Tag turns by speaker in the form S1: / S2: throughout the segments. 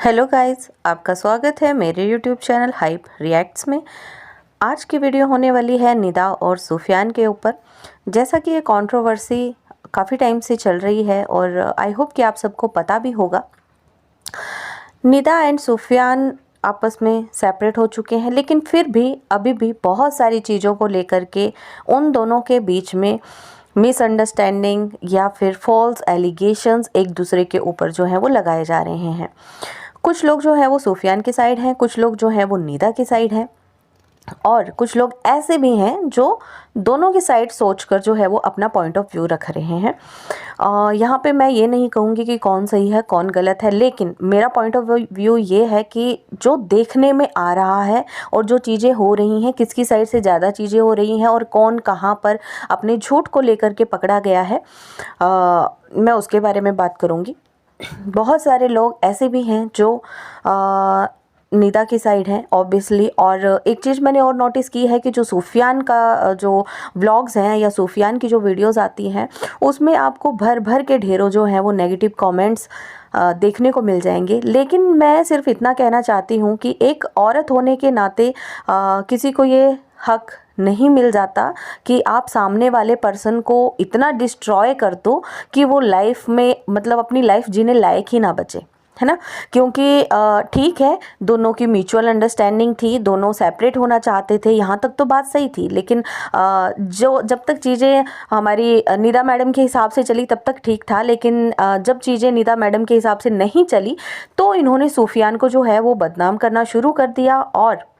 S1: Hello guys, आपका स्वागत है मेरे यूट्यूब चैनल हाइप रिएक्ट्स में। आज की वीडियो होने वाली है निदा और सुफियान के ऊपर। जैसा कि ये कंट्रोवर्सी काफ़ी टाइम से चल रही है और आई होप कि आप सबको पता भी होगा। निदा एंड सुफियान आपस में सेपरेट हो चुके हैं, लेकिन फिर भी अभी भी बहुत सारी चीज़ों को लेकर के उन दोनों के बीच में मिसअंडरस्टैंडिंग या फिर फॉल्स एलिगेशंस एक दूसरे के ऊपर जो है वो लगाए जा रहे हैं। कुछ लोग जो है वो सुफियान की साइड हैं, कुछ लोग जो है वो निदा की साइड हैं और कुछ लोग ऐसे भी हैं जो दोनों की साइड सोचकर जो है वो अपना पॉइंट ऑफ व्यू रख रहे हैं। यहाँ पे मैं ये नहीं कहूँगी कि कौन सही है कौन गलत है, लेकिन मेरा पॉइंट ऑफ व्यू ये है कि जो देखने में आ रहा है और जो चीज़ें हो रही हैं, किसकी साइड से ज़्यादा चीज़ें हो रही हैं और कौन कहाँ पर अपने झूठ को लेकर के पकड़ा गया है, मैं उसके बारे में बात करूँगी। बहुत सारे लोग ऐसे भी हैं जो निदा की साइड है ऑब्वियसली। और एक चीज़ मैंने और नोटिस की है कि जो सुफियान का जो व्लॉग्स हैं या सुफियान की जो वीडियोस आती हैं उसमें आपको भर भर के ढेरों जो हैं वो नेगेटिव कमेंट्स देखने को मिल जाएंगे। लेकिन मैं सिर्फ इतना कहना चाहती हूँ कि एक औरत होने के नाते किसी को ये हक नहीं मिल जाता कि आप सामने वाले पर्सन को इतना डिस्ट्रॉय कर दो कि वो लाइफ में मतलब अपनी लाइफ जीने लायक ही ना बचे, है ना। क्योंकि ठीक है, दोनों की म्यूचुअल अंडरस्टैंडिंग थी, दोनों सेपरेट होना चाहते थे, यहाँ तक तो बात सही थी। लेकिन जो जब तक चीज़ें हमारी निदा मैडम के हिसाब से चली तब तक ठीक था, लेकिन जब चीज़ें निदा मैडम के हिसाब से नहीं चली तो इन्होंने सुफियान को जो है वो बदनाम करना शुरू कर दिया। और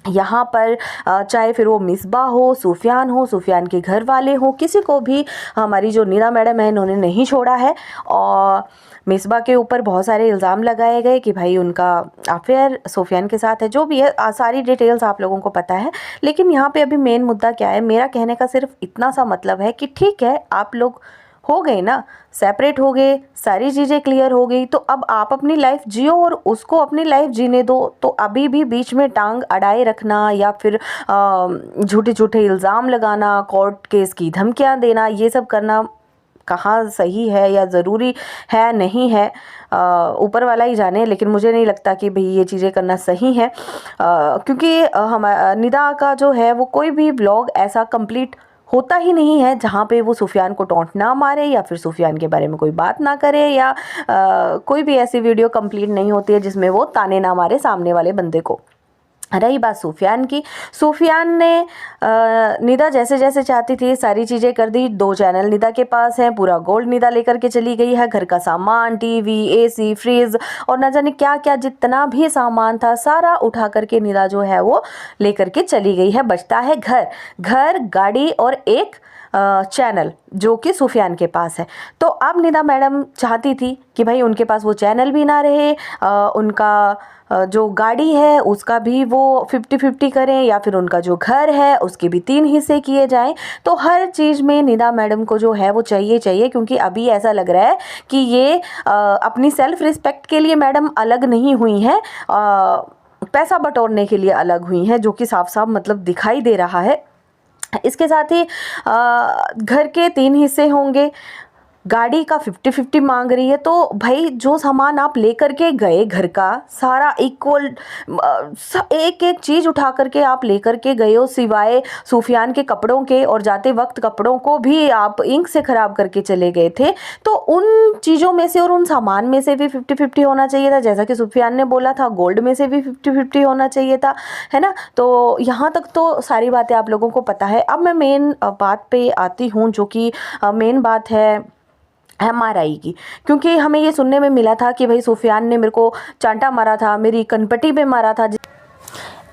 S1: यहाँ पर चाहे फिर वो मिसबा हो, सुफियान के घर वाले हो, किसी को भी हमारी जो निदा मैडम है इन्होंने नहीं छोड़ा है। और मिसबा के ऊपर बहुत सारे इल्ज़ाम लगाए गए कि भाई उनका अफेयर सुफियान के साथ है, जो भी है सारी डिटेल्स आप लोगों को पता है। लेकिन यहाँ पे अभी मेन मुद्दा क्या है, मेरा कहने का सिर्फ इतना सा मतलब है कि ठीक है, आप लोग हो गए ना, सेपरेट हो गए, सारी चीज़ें क्लियर हो गई, तो अब आप अपनी लाइफ जियो और उसको अपनी लाइफ जीने दो। तो अभी भी बीच में टांग अड़ाए रखना या फिर झूठे झूठे इल्ज़ाम लगाना, कोर्ट केस की धमकियां देना, ये सब करना कहाँ सही है या ज़रूरी है नहीं है, ऊपर वाला ही जाने। लेकिन मुझे नहीं लगता कि भाई ये चीज़ें करना सही है, क्योंकि हम निदा का जो है वो कोई भी व्लॉग ऐसा कंप्लीट होता ही नहीं है जहाँ पे वो सुफियान को टॉन्ट ना मारे या फिर सुफियान के बारे में कोई बात ना करे, या कोई भी ऐसी वीडियो कंप्लीट नहीं होती है जिसमें वो ताने ना मारे सामने वाले बंदे को। रही बात सुफियान की, सुफियान ने निदा जैसे जैसे चाहती थी सारी चीज़ें कर दी। 2 चैनल निदा के पास हैं, पूरा गोल्ड निदा लेकर के चली गई है, घर का सामान, टीवी, एसी, फ्रिज और न जाने क्या क्या जितना भी सामान था सारा उठा करके निदा जो है वो लेकर के चली गई है। बचता है घर, गाड़ी और एक चैनल जो कि सुफियान के पास है। तो अब निदा मैडम चाहती थी कि भाई उनके पास वो चैनल भी ना रहे, उनका जो गाड़ी है उसका भी वो 50-50 करें, या फिर उनका जो घर है उसके भी 3 हिस्से किए जाएं। तो हर चीज़ में निदा मैडम को जो है वो चाहिए, क्योंकि अभी ऐसा लग रहा है कि ये अपनी सेल्फ रिस्पेक्ट के लिए मैडम अलग नहीं हुई हैं, पैसा बटोरने के लिए अलग हुई हैं, जो कि साफ साफ मतलब दिखाई दे रहा है। इसके साथ ही घर के 3 हिस्से होंगे, गाड़ी का 50-50 मांग रही है। तो भाई जो सामान आप लेकर के गए घर का सारा इक्वल, एक एक चीज़ उठा करके आप लेकर के गए हो, सिवाय सुफियान के कपड़ों के, और जाते वक्त कपड़ों को भी आप इंक से ख़राब करके चले गए थे। तो उन चीज़ों में से और उन सामान में से भी 50-50 होना चाहिए था, जैसा कि सुफियान ने बोला था। गोल्ड में से भी 50-50 होना चाहिए था, है ना। तो यहाँ तक तो सारी बातें आप लोगों को पता है। अब मैं मेन बात पे आती हूँ, जो कि मेन बात है MRI की। क्योंकि हमें ये सुनने में मिला था कि भाई सुफियान ने मेरे को चांटा मारा था, मेरी कनपट्टी पे मारा था।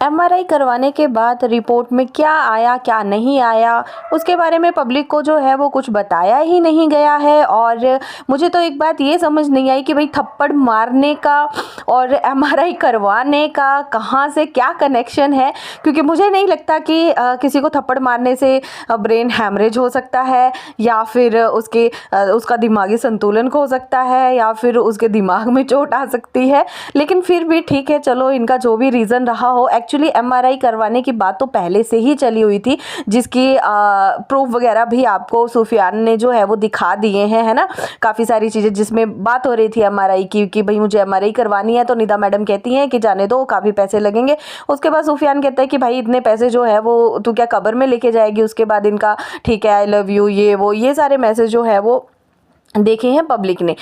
S1: MRI करवाने के बाद रिपोर्ट में क्या आया क्या नहीं आया उसके बारे में पब्लिक को जो है वो कुछ बताया ही नहीं गया है। और मुझे तो एक बात ये समझ नहीं आई कि भाई थप्पड़ मारने का और MRI करवाने का कहाँ से क्या कनेक्शन है, क्योंकि मुझे नहीं लगता कि किसी को थप्पड़ मारने से ब्रेन हैमरेज हो सकता है, या फिर उसका दिमागी संतुलन खो सकता है, या फिर उसके दिमाग में चोट आ सकती है। लेकिन फिर भी ठीक है, चलो इनका जो भी रीज़न रहा हो, एक्चुअली एमआरआई करवाने की बात तो पहले से ही चली हुई थी, जिसकी प्रूफ वगैरह भी आपको सुफियान ने जो है वो दिखा दिए हैं, है ना, काफ़ी सारी चीज़ें जिसमें बात हो रही थी एमआरआई की कि भाई मुझे एमआरआई करवानी है। तो निदा मैडम कहती हैं कि जाने दो, काफ़ी पैसे लगेंगे। उसके बाद सुफियान कहता है कि भाई इतने पैसे जो है वो तू क्या कब्र में लेके जाएगी। उसके बाद इनका ठीक है, आई लव यू, ये सारे मैसेज जो है वो देखे हैं पब्लिक ने,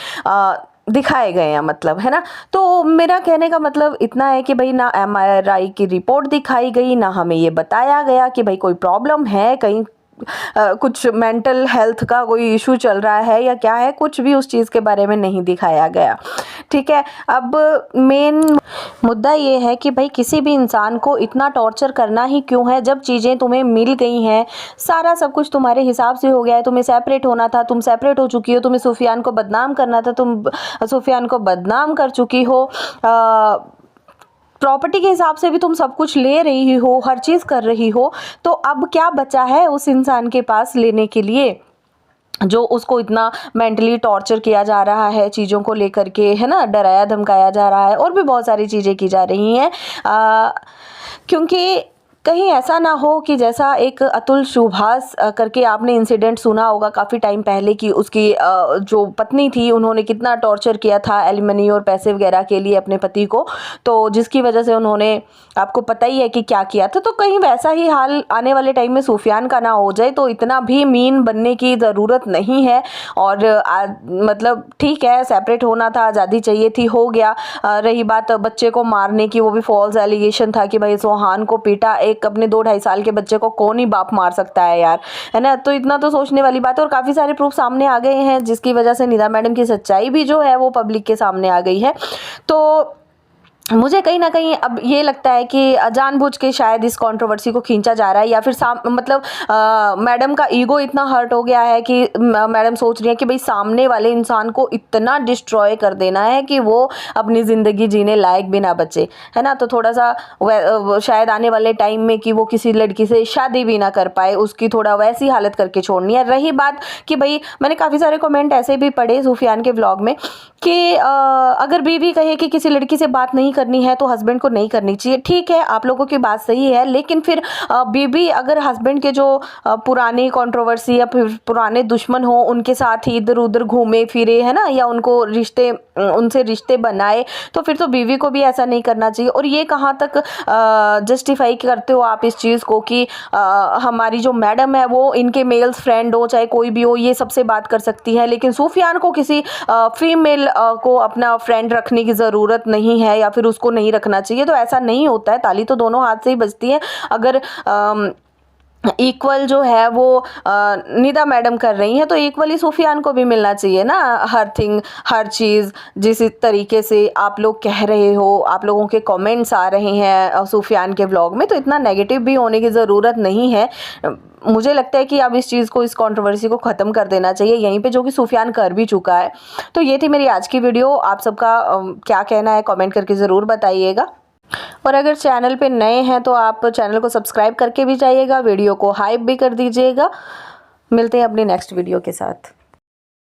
S1: दिखाए गए हैं, मतलब, है ना। तो मेरा कहने का मतलब इतना है कि भाई ना एमआरआई की रिपोर्ट दिखाई गई, ना हमें ये बताया गया कि भाई कोई प्रॉब्लम है, कहीं कुछ मेंटल हेल्थ का कोई इशू चल रहा है या क्या है, कुछ भी उस चीज़ के बारे में नहीं दिखाया गया। ठीक है, अब मेन मुद्दा ये है कि भाई किसी भी इंसान को इतना टॉर्चर करना ही क्यों है, जब चीज़ें तुम्हें मिल गई हैं, सारा सब कुछ तुम्हारे हिसाब से हो गया है, तुम्हें सेपरेट होना था, तुम सेपरेट हो चुकी हो, तुम्हें सुफियान को बदनाम करना था, तुम सुफियान को बदनाम कर चुकी हो, प्रॉपर्टी के हिसाब से भी तुम सब कुछ ले रही हो, हर चीज़ कर रही हो, तो अब क्या बचा है उस इंसान के पास लेने के लिए जो उसको इतना मेंटली टॉर्चर किया जा रहा है चीज़ों को लेकर के, है ना, डराया धमकाया जा रहा है और भी बहुत सारी चीज़ें की जा रही हैं, क्योंकि कहीं ऐसा ना हो कि जैसा एक अतुल सुभाष करके आपने इंसिडेंट सुना होगा काफ़ी टाइम पहले कि उसकी जो पत्नी थी उन्होंने कितना टॉर्चर किया था एलिमनी और पैसे वगैरह के लिए अपने पति को, तो जिसकी वजह से उन्होंने, आपको पता ही है कि क्या किया था। तो कहीं वैसा ही हाल आने वाले टाइम में सुफियान का ना हो जाए, तो इतना भी मीन बनने की ज़रूरत नहीं है। और मतलब ठीक है, सेपरेट होना था, आज़ादी चाहिए थी, हो गया। रही बात बच्चे को मारने की, वो भी फॉल्स एलिगेशन था कि भाई सोहान को पीटा, एक अपने 2-2.5 साल के बच्चे को कौन ही बाप मार सकता है यार, है ना। तो इतना तो सोचने वाली बात है और काफ़ी सारे प्रूफ सामने आ गए हैं जिसकी वजह से निदा मैडम की सच्चाई भी जो है वो पब्लिक के सामने आ गई है। तो मुझे कहीं ना कहीं अब ये लगता है कि जानबूझ के शायद इस कंट्रोवर्सी को खींचा जा रहा है, या फिर मतलब मैडम का ईगो इतना हर्ट हो गया है कि मैडम सोच रही है कि भाई सामने वाले इंसान को इतना डिस्ट्रॉय कर देना है कि वो अपनी ज़िंदगी जीने लायक भी ना बचे, है ना। तो थोड़ा सा शायद आने वाले टाइम में कि वो किसी लड़की से शादी भी ना कर पाए, उसकी थोड़ा वैसी हालत करके छोड़नी है। रही बात कि भाई मैंने काफ़ी सारे कमेंट ऐसे भी पढ़े सुफियान के व्लॉग में कि अगर बीवी कहे कि किसी लड़की से बात नहीं करनी है तो हस्बैंड को नहीं करनी चाहिए। ठीक है, आप लोगों की बात सही है, लेकिन फिर बीवी अगर हस्बैंड के जो पुरानी कंट्रोवर्सी या फिर पुराने दुश्मन हो उनके साथ ही इधर उधर घूमे फिरे, है ना, या उनसे रिश्ते बनाए, तो फिर तो बीवी को भी ऐसा नहीं करना चाहिए। और ये कहाँ तक जस्टिफाई करते हो आप इस चीज़ को कि हमारी जो मैडम है वो इनके मेल्स फ्रेंड हो चाहे कोई भी हो, ये सबसे बात कर सकती है, लेकिन सुफियान को किसी फीमेल को अपना फ्रेंड रखने की ज़रूरत नहीं है या फिर उसको नहीं रखना चाहिए। तो ऐसा नहीं होता है, ताली तो दोनों हाथ से ही बजती है। अगर इक्वल जो है वो निदा मैडम कर रही हैं तो इक्वली सुफियान को भी मिलना चाहिए ना, हर चीज़। जिस तरीके से आप लोग कह रहे हो, आप लोगों के कमेंट्स आ रहे हैं सुफियान के व्लॉग में, तो इतना नेगेटिव भी होने की ज़रूरत नहीं है। मुझे लगता है कि अब इस चीज़ को, इस कंट्रोवर्सी को ख़त्म कर देना चाहिए यहीं पे, जो कि सुफियान कर भी चुका है। तो ये थी मेरी आज की वीडियो। आप सबका क्या कहना है कमेंट करके ज़रूर बताइएगा। और अगर चैनल पे नए हैं तो आप चैनल को सब्सक्राइब करके भी जाइएगा, वीडियो को हाइप भी कर दीजिएगा। मिलते हैं अपनी नेक्स्ट वीडियो के साथ।